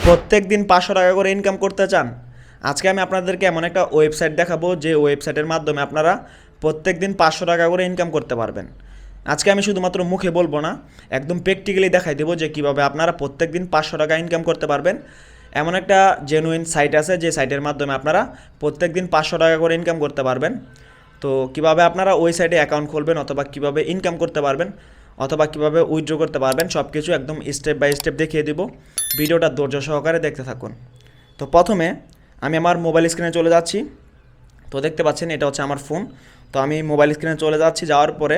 প্রত্যেক দিন 500 টাকা করে ইনকাম করতে চান? আজকে আমি আপনাদেরকে এমন একটা ওয়েবসাইট দেখাবো যে ওয়েবসাইটের মাধ্যমে আপনারা প্রত্যেক দিন 500 টাকা করে ইনকাম করতে পারবেন। আজকে আমি শুধুমাত্র মুখে বলবো না, একদম প্র্যাকটিক্যালি দেখাই দেবো যে কীভাবে আপনারা প্রত্যেক দিন 500 টাকা ইনকাম করতে পারবেন। এমন একটা জেনুইন সাইট আছে যে সাইটের মাধ্যমে আপনারা প্রত্যেক দিন 500 টাকা করে ইনকাম করতে পারবেন। তো কিভাবে আপনারা ওই সাইটে অ্যাকাউন্ট খুলবেন অথবা কিভাবে ইনকাম করতে পারবেন অথবা কিভাবে উইথড্র করতে পারবেন সব কিছু একদম স্টেপ বাই স্টেপ দেখিয়ে দিব। ভিডিওটা ধৈর্য সহকারে দেখতে থাকুন। তো প্রথমে আমি আমার মোবাইল স্ক্রিনে চলে যাচ্ছি। তো দেখতে পাচ্ছেন এটা হচ্ছে আমার ফোন। তো আমি মোবাইল স্ক্রিনে চলে যাচ্ছি, যাওয়ার পরে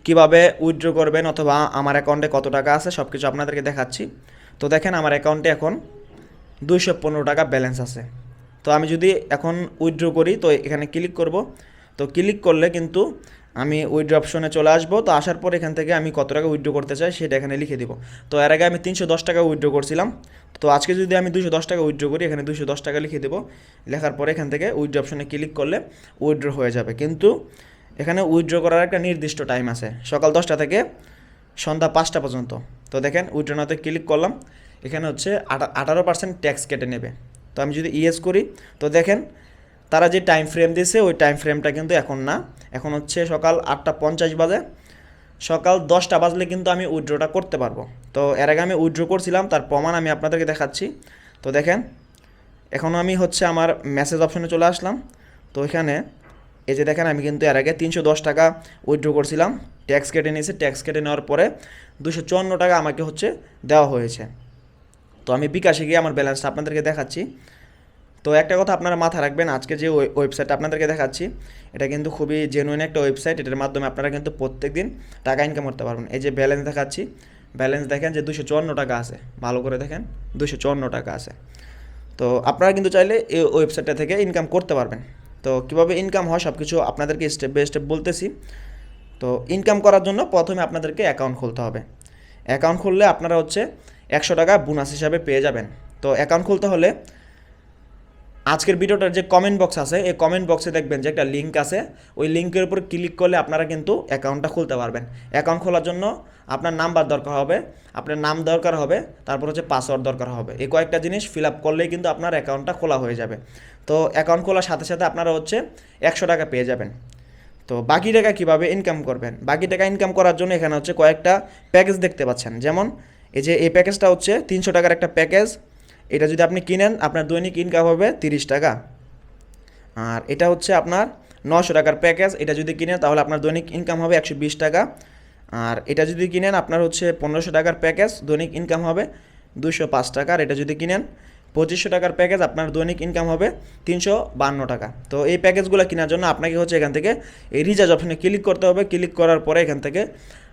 কিভাবে উইথড্র করবেন অথবা আমার অ্যাকাউন্টে কত টাকা আছে সব কিছু আপনাদেরকে দেখাচ্ছি। তো দেখেন আমার অ্যাকাউন্টে এখন 215 টাকা ব্যালেন্স আছে। তো আমি যদি এখন উইথড্র করি তো এখানে ক্লিক করব। তো ক্লিক করলে কিন্তু আমি উইথড্র অপশনে চলে আসবো। তো আসার পর এখান থেকে আমি কত টাকা উইথড্র করতে চাই সেটা এখানে লিখে দিব। তো এর আগে আমি 310 টাকা উইথড্র করছিলাম। তো আজকে যদি আমি 210 টাকা উইথড্র করি, এখানে 210 টাকা লিখে দেবো। লেখার পরে এখান থেকে উইথড্র অপশনে ক্লিক করলে উইথড্র হয়ে যাবে। কিন্তু এখানে উইথড্র করার একটা নির্দিষ্ট টাইম আছে, সকাল 10টা থেকে সন্ধ্যা 5টা পর্যন্ত। তো দেখেন উইথড্র নাতে ক্লিক করলাম, এখানে হচ্ছে 18% ট্যাক্স কেটে নেবে। তো আমি যদি ইয়েস করি তো দেখেন তারা যে টাইম ফ্রেম দিয়েছে ওই টাইম ফ্রেমটা কিন্তু এখন না, এখন হচ্ছে সকাল 8টা 50 বাজে। সকাল 10টা বাজলে কিন্তু আমি উইথড্রটা করতে পারবো। তো এর আগে আমি উইথড্র করছিলাম, তার প্রমাণ আমি আপনাদেরকে দেখাচ্ছি। তো দেখেন এখন আমি হচ্ছে আমার মেসেজ অপশনে চলে আসলাম। তো এখানে এই যে দেখেন আমি কিন্তু এর আগে 310 টাকা উইথড্র করছিলাম, ট্যাক্স কেটে নিয়েছে। ট্যাক্স কেটে নেওয়ার পরে 254 টাকা আমাকে হচ্ছে দেওয়া হয়েছে। তো আমি বিকাশে গিয়ে আমার ব্যালেন্সটা আপনাদেরকে দেখাচ্ছি। তো একটা কথা আপনারা মাথায় রাখবেন, আজকে যে ওয়েবসাইটটা আপনাদেরকে দেখাচ্ছি এটা কিন্তু খুবই জেনুইন একটা ওয়েবসাইট। এটার মাধ্যমে আপনারা কিন্তু প্রত্যেক দিন টাকা ইনকাম করতে পারবেন। এই যে ব্যালেন্স দেখাচ্ছি, ব্যালেন্স দেখেন যে 254 টাকা আছে, ভালো করে দেখেন 254 টাকা আছে। তো আপনারা কিন্তু চাইলে এই ওয়েবসাইটটা থেকে ইনকাম করতে পারবেন। তো কীভাবে ইনকাম হয় সব কিছু আপনাদেরকে স্টেপ বাই স্টেপ বলতেছি। তো ইনকাম করার জন্য প্রথমে আপনাদেরকে অ্যাকাউন্ট খুলতে হবে। অ্যাকাউন্ট খুললে আপনারা হচ্ছে 100 টাকা বোনাস হিসাবে পেয়ে যাবেন। তো অ্যাকাউন্ট খুলতে হলে আজকের ভিডিওটার যে কমেন্ট বক্স আছে এই কমেন্ট বক্সে দেখবেন যে একটা লিঙ্ক আছে, ওই লিঙ্কের উপর ক্লিক করলে আপনারা কিন্তু অ্যাকাউন্টটা খুলতে পারবেন। অ্যাকাউন্ট খোলার জন্য আপনার নাম্বার দরকার হবে, আপনার নাম দরকার হবে, তারপর হচ্ছে পাসওয়ার্ড দরকার হবে। এই কয়েকটা জিনিস ফিল আপ করলেই কিন্তু আপনার অ্যাকাউন্টটা খোলা হয়ে যাবে। তো অ্যাকাউন্ট খোলার সাথে সাথে আপনারা হচ্ছে 100 টাকা পেয়ে যাবেন। তো বাকি টাকা কীভাবে ইনকাম করবেন? বাকি টাকা ইনকাম করার জন্য এখানে হচ্ছে কয়েকটা প্যাকেজ দেখতে পাচ্ছেন। যেমন এই যে এই প্যাকেজটা হচ্ছে 300 টাকার একটা প্যাকেজ। এটা যদি আপনি কিনেন আপনার দৈনিক ইনকাম হবে 30 টাকা। আর এটা হচ্ছে আপনার 900 টাকার প্যাকেজ, এটা যদি কিনেন তাহলে আপনার দৈনিক ইনকাম হবে 120 টাকা। আর এটা যদি কিনেন আপনার হচ্ছে 1500 টাকার প্যাকেজ, দৈনিক ইনকাম হবে 205 টাকা। আর এটা যদি কিনেন 2500 টাকার প্যাকেজ, আপনার দৈনিক ইনকাম হবে 352 টাকা। তো এই প্যাকেজগুলো কেনার জন্য আপনাকে হচ্ছে এখান থেকে এই রিচার্জ অপশনে ক্লিক করতে হবে। ক্লিক করার পরে এখান থেকে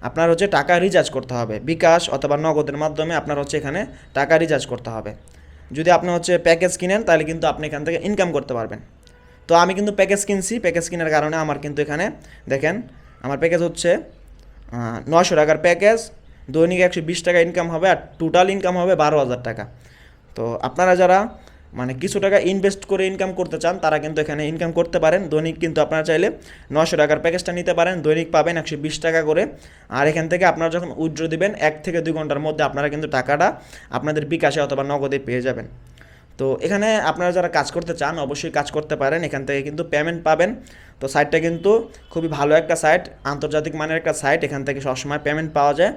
আপনার হচ্ছে টাকা রিচার্জ করতে হবে, বিকাশ অথবা নগদের মাধ্যমে আপনার হচ্ছে এখানে টাকা রিচার্জ করতে হবে। যদি আপনি হচ্ছে প্যাকেজ কিনেন তাহলে কিন্তু আপনি এখান থেকে ইনকাম করতে পারবেন। তো আমি কিন্তু প্যাকেজ কিনছি, প্যাকেজ কেনার কারণে আমার কিন্তু এখানে দেখেন আমার প্যাকেজ হচ্ছে 900 টাকার প্যাকেজ, দৈনিক 120 টাকা ইনকাম হবে, আর টোটাল ইনকাম হবে 12,000 টাকা। তো আপনারা যারা মানে কিছু টাকা ইনভেস্ট করে ইনকাম করতে চান তারা কিন্তু এখানে ইনকাম করতে পারেন। দৈনিক কিন্তু আপনারা চাইলে 900 টাকার প্যাকেজটা নিতে পারেন, দৈনিক পাবেন 120 টাকা করে। আর এখান থেকে আপনারা যখন উইথড্র দিবেন 1 থেকে 2 ঘন্টার মধ্যে আপনারা কিন্তু টাকাটা আপনাদের বিকাশে অথবা নগদে পেয়ে যাবেন। তো এখানে আপনারা যারা কাজ করতে চান অবশ্যই কাজ করতে পারেন, এখান থেকে কিন্তু পেমেন্ট পাবেন। তো সাইটটা কিন্তু খুবই ভালো একটা সাইট, আন্তর্জাতিক মানের একটা সাইট, এখান থেকে সবসময় পেমেন্ট পাওয়া যায়।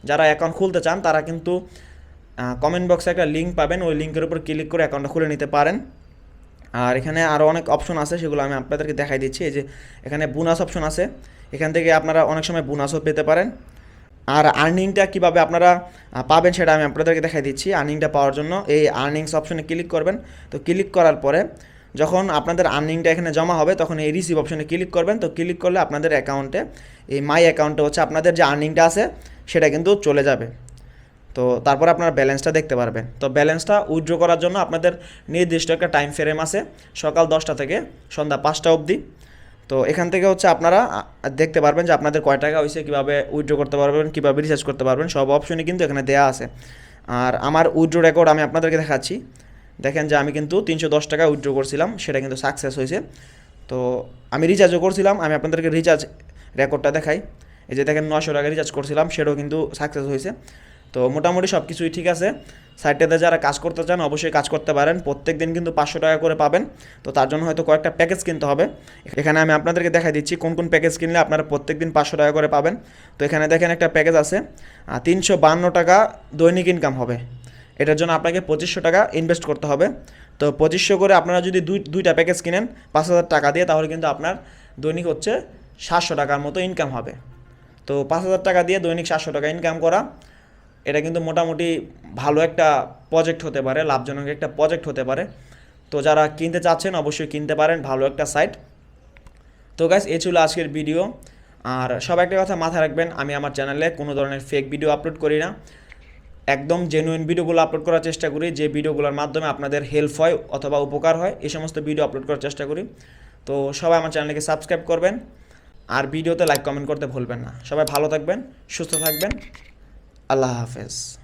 যারা অ্যাকাউন্ট খুলতে চান তারা কিন্তু কমেন্ট বক্সে একটা লিঙ্ক পাবেন, ওই লিঙ্কের উপর ক্লিক করে অ্যাকাউন্টটা খুলে নিতে পারেন। আর এখানে আরও অনেক অপশন আছে, সেগুলো আমি আপনাদেরকে দেখাই দিচ্ছি। এই যে এখানে বোনাস অপশন আছে, এখান থেকে আপনারা অনেক সময় বোনাসও পেতে পারেন। আর আর্নিংটা কীভাবে আপনারা পাবেন সেটা আমি আপনাদেরকে দেখাই দিচ্ছি। আর্নিংটা পাওয়ার জন্য এই আর্নিংস অপশনে ক্লিক করবেন। তো ক্লিক করার পরে যখন আপনাদের আর্নিংটা এখানে জমা হবে তখন এই রিসিভ অপশনে ক্লিক করবেন। তো ক্লিক করলে আপনাদের অ্যাকাউন্টে এই মাই অ্যাকাউন্টে হচ্ছে আপনাদের যে আর্নিংটা আছে সেটা কিন্তু চলে যাবে। তো তারপর আপনার ব্যালেন্সটা দেখতে পারবেন। তো ব্যালেন্সটা উইথড্র করার জন্য আপনাদের নির্দিষ্ট একটা টাইম ফ্রেম আছে, সকাল 10টা থেকে সন্ধ্যা 5টা অবধি। তো এখান থেকে হচ্ছে আপনারা দেখতে পারবেন যে আপনাদের কয় টাকা হয়েছে, কীভাবে উইথড্র করতে পারবেন, কীভাবে রিচার্জ করতে পারবেন, সব অপশনই কিন্তু এখানে দেওয়া আছে। আর আমার উইথড্র রেকর্ড আমি আপনাদেরকে দেখাচ্ছি। দেখেন যে আমি কিন্তু 310 টাকা উইথড্র করছিলাম, সেটা কিন্তু সাকসেস হয়েছে। তো আমি রিচার্জও করছিলাম, আমি আপনাদেরকে রিচার্জ রেকর্ডটা দেখাই। এই যে দেখেন 900 টাকা রিচার্জ করছিলাম, সেটাও কিন্তু সাকসেস হয়েছে। তো মোটামুটি সব কিছুই ঠিক আছে। সাইটটাতে যারা কাজ করতে চান অবশ্যই কাজ করতে পারেন। প্রত্যেক দিন কিন্তু 500 টাকা করে পাবেন। তো তার জন্য হয়তো কয়েকটা প্যাকেজ কিনতে হবে। এখানে আমি আপনাদেরকে দেখাই দিচ্ছি কোন কোন প্যাকেজ কিনলে আপনারা প্রত্যেক দিন 500 টাকা করে পাবেন। তো এখানে দেখেন একটা প্যাকেজ আছে, 352 টাকা দৈনিক ইনকাম হবে। এটার জন্য আপনাকে 2500 টাকা ইনভেস্ট করতে হবে। তো 2500 করে আপনারা যদি দুইটা প্যাকেজ কিনেন 5000 টাকা দিয়ে, তাহলে কিন্তু আপনার দৈনিক হচ্ছে 700 টাকার মতো ইনকাম হবে। তো 5000 টাকা দিয়ে দৈনিক 700 টাকা ইনকাম করা, এটা কিন্তু মোটামুটি ভালো একটা প্রজেক্ট হতে পারে, লাভজনক একটা প্রজেক্ট হতে পারে। তো যারা কিনতে চাচ্ছেন অবশ্যই কিনতে পারেন, ভালো একটা সাইট। তো গাইস, এই ছিল আজকের ভিডিও। আর সব একটা কথা মাথায় রাখবেন, আমি আমার চ্যানেলে কোনো ধরনের ফেক ভিডিও আপলোড করি না, একদম জেনুইন ভিডিওগুলো আপলোড করার চেষ্টা করি। যে ভিডিওগুলোর মাধ্যমে আপনাদের হেল্প হয় অথবা উপকার হয়, এই সমস্ত ভিডিও আপলোড করার চেষ্টা করি। তো সবাই আমার চ্যানেলকে সাবস্ক্রাইব করবেন, আর ভিডিওতে লাইক কমেন্ট করতে ভুলবেন না। সবাই ভালো থাকবেন, সুস্থ থাকবেন। আল্লাহ হাফেজ।